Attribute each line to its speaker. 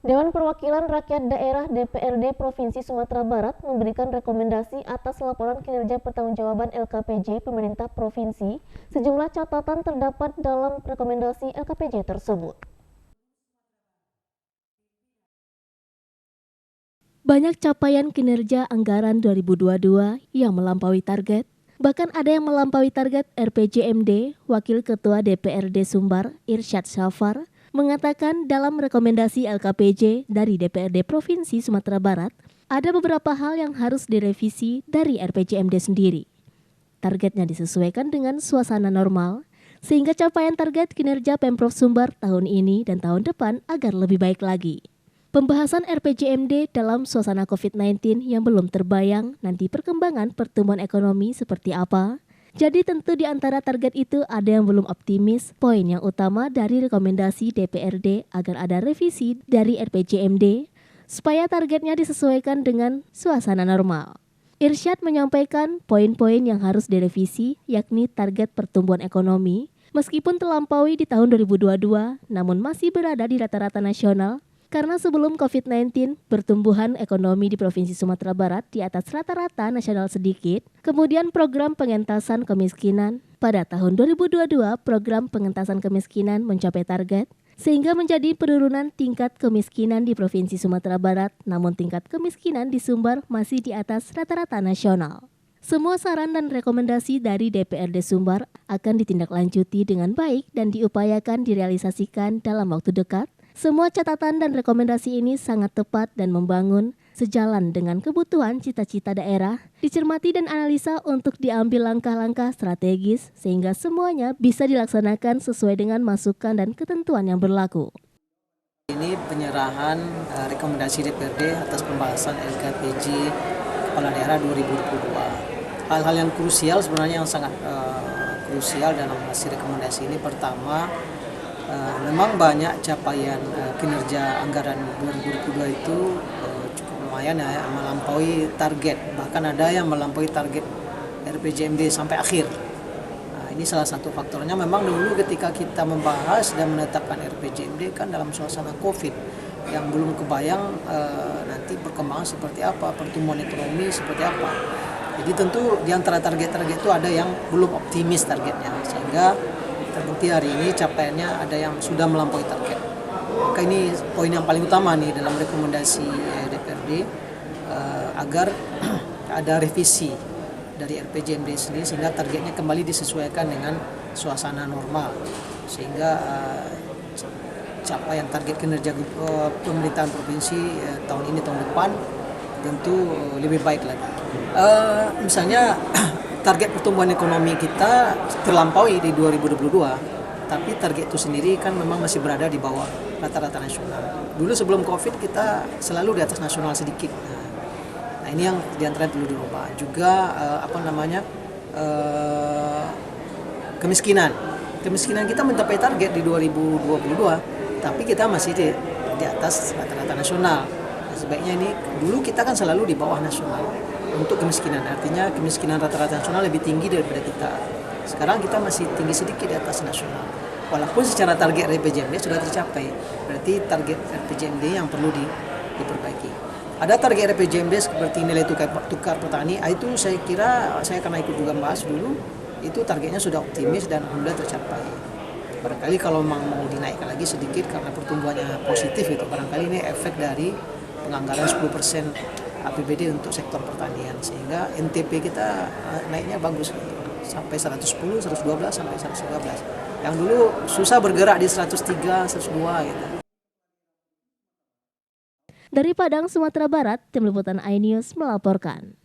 Speaker 1: Dewan Perwakilan Rakyat Daerah DPRD Provinsi Sumatera Barat memberikan rekomendasi atas laporan kinerja pertanggungjawaban LKPJ pemerintah provinsi. Sejumlah catatan terdapat dalam rekomendasi LKPJ tersebut.
Speaker 2: Banyak capaian kinerja anggaran 2022 yang melampaui target. Bahkan ada yang melampaui target RPJMD. Wakil Ketua DPRD Sumbar, Irsyad Syafar, mengatakan dalam rekomendasi LKPJ dari DPRD Provinsi Sumatera Barat, ada beberapa hal yang harus direvisi dari RPJMD sendiri. Targetnya disesuaikan dengan suasana normal, sehingga capaian target kinerja Pemprov Sumbar tahun ini dan tahun depan agar lebih baik lagi. Pembahasan RPJMD dalam suasana COVID-19 yang belum terbayang nanti perkembangan pertumbuhan ekonomi seperti apa. Jadi tentu di antara target itu ada yang belum optimis. Poin yang utama dari rekomendasi DPRD agar ada revisi dari RPJMD supaya targetnya disesuaikan dengan suasana normal. Irsyad menyampaikan poin-poin yang harus direvisi yakni target pertumbuhan ekonomi meskipun terlampaui di tahun 2022 namun masih berada di rata-rata nasional. Karena sebelum COVID-19, pertumbuhan ekonomi di Provinsi Sumatera Barat di atas rata-rata nasional sedikit. Kemudian program pengentasan kemiskinan. Pada tahun 2022, program pengentasan kemiskinan mencapai target, sehingga menjadi penurunan tingkat kemiskinan di Provinsi Sumatera Barat, namun tingkat kemiskinan di Sumbar masih di atas rata-rata nasional. Semua saran dan rekomendasi dari DPRD Sumbar akan ditindaklanjuti dengan baik dan diupayakan direalisasikan dalam waktu dekat. Semua catatan dan rekomendasi ini sangat tepat dan membangun sejalan dengan kebutuhan cita-cita daerah, dicermati dan analisa untuk diambil langkah-langkah strategis sehingga semuanya bisa dilaksanakan sesuai dengan masukan dan ketentuan yang berlaku.
Speaker 3: Ini penyerahan rekomendasi DPRD atas pembahasan LKPJ Kepala Daerah 2022. Hal-hal yang krusial sebenarnya yang sangat krusial dalam hasil rekomendasi ini. Pertama, memang banyak capaian kinerja anggaran 2022 itu cukup lumayan ya, melampaui target. Bahkan ada yang melampaui target RPJMD sampai akhir. Nah, ini salah satu faktornya. Memang dulu ketika kita membahas dan menetapkan RPJMD kan dalam suasana COVID yang belum kebayang nanti perkembangan seperti apa, pertumbuhan ekonomi seperti apa. Jadi tentu di antara target-target itu ada yang belum optimis targetnya, sehingga terbukti hari ini capaiannya ada yang sudah melampaui target. Maka ini poin yang paling utama nih dalam rekomendasi DPRD agar ada revisi dari RPJMD sendiri sehingga targetnya kembali disesuaikan dengan suasana normal, sehingga capaian target kinerja pemerintahan provinsi tahun ini tahun depan tentu lebih baik lagi. Misalnya target pertumbuhan ekonomi kita terlampaui di 2022, tapi target itu sendiri kan memang masih berada di bawah rata-rata nasional. Dulu sebelum COVID kita selalu di atas nasional sedikit. Nah ini yang diantaranya perlu dirubah. Juga kemiskinan. Kemiskinan kita mencapai target di 2022, tapi kita masih di atas rata-rata nasional. Nah, sebaiknya ini dulu kita kan selalu di bawah nasional. Untuk kemiskinan, artinya kemiskinan rata-rata nasional lebih tinggi daripada kita. Sekarang kita masih tinggi sedikit di atas nasional. Walaupun secara target RPJMD sudah tercapai, berarti target RPJMD yang perlu diperbaiki. Ada target RPJMD seperti nilai tukar petani, itu saya kira saya akan ikut juga bahas dulu, itu targetnya sudah optimis dan alhamdulillah tercapai. Barangkali kalau mau dinaikkan lagi sedikit karena pertumbuhannya positif itu, barangkali ini efek dari penganggaran 10% APBD untuk sektor pertanian, sehingga NTP kita naiknya bagus gitu. Sampai 110, 112 sampai 113. Yang dulu susah bergerak di 103, 102 gitu.
Speaker 2: Dari Padang, Sumatera Barat, Tim Liputan iNews melaporkan.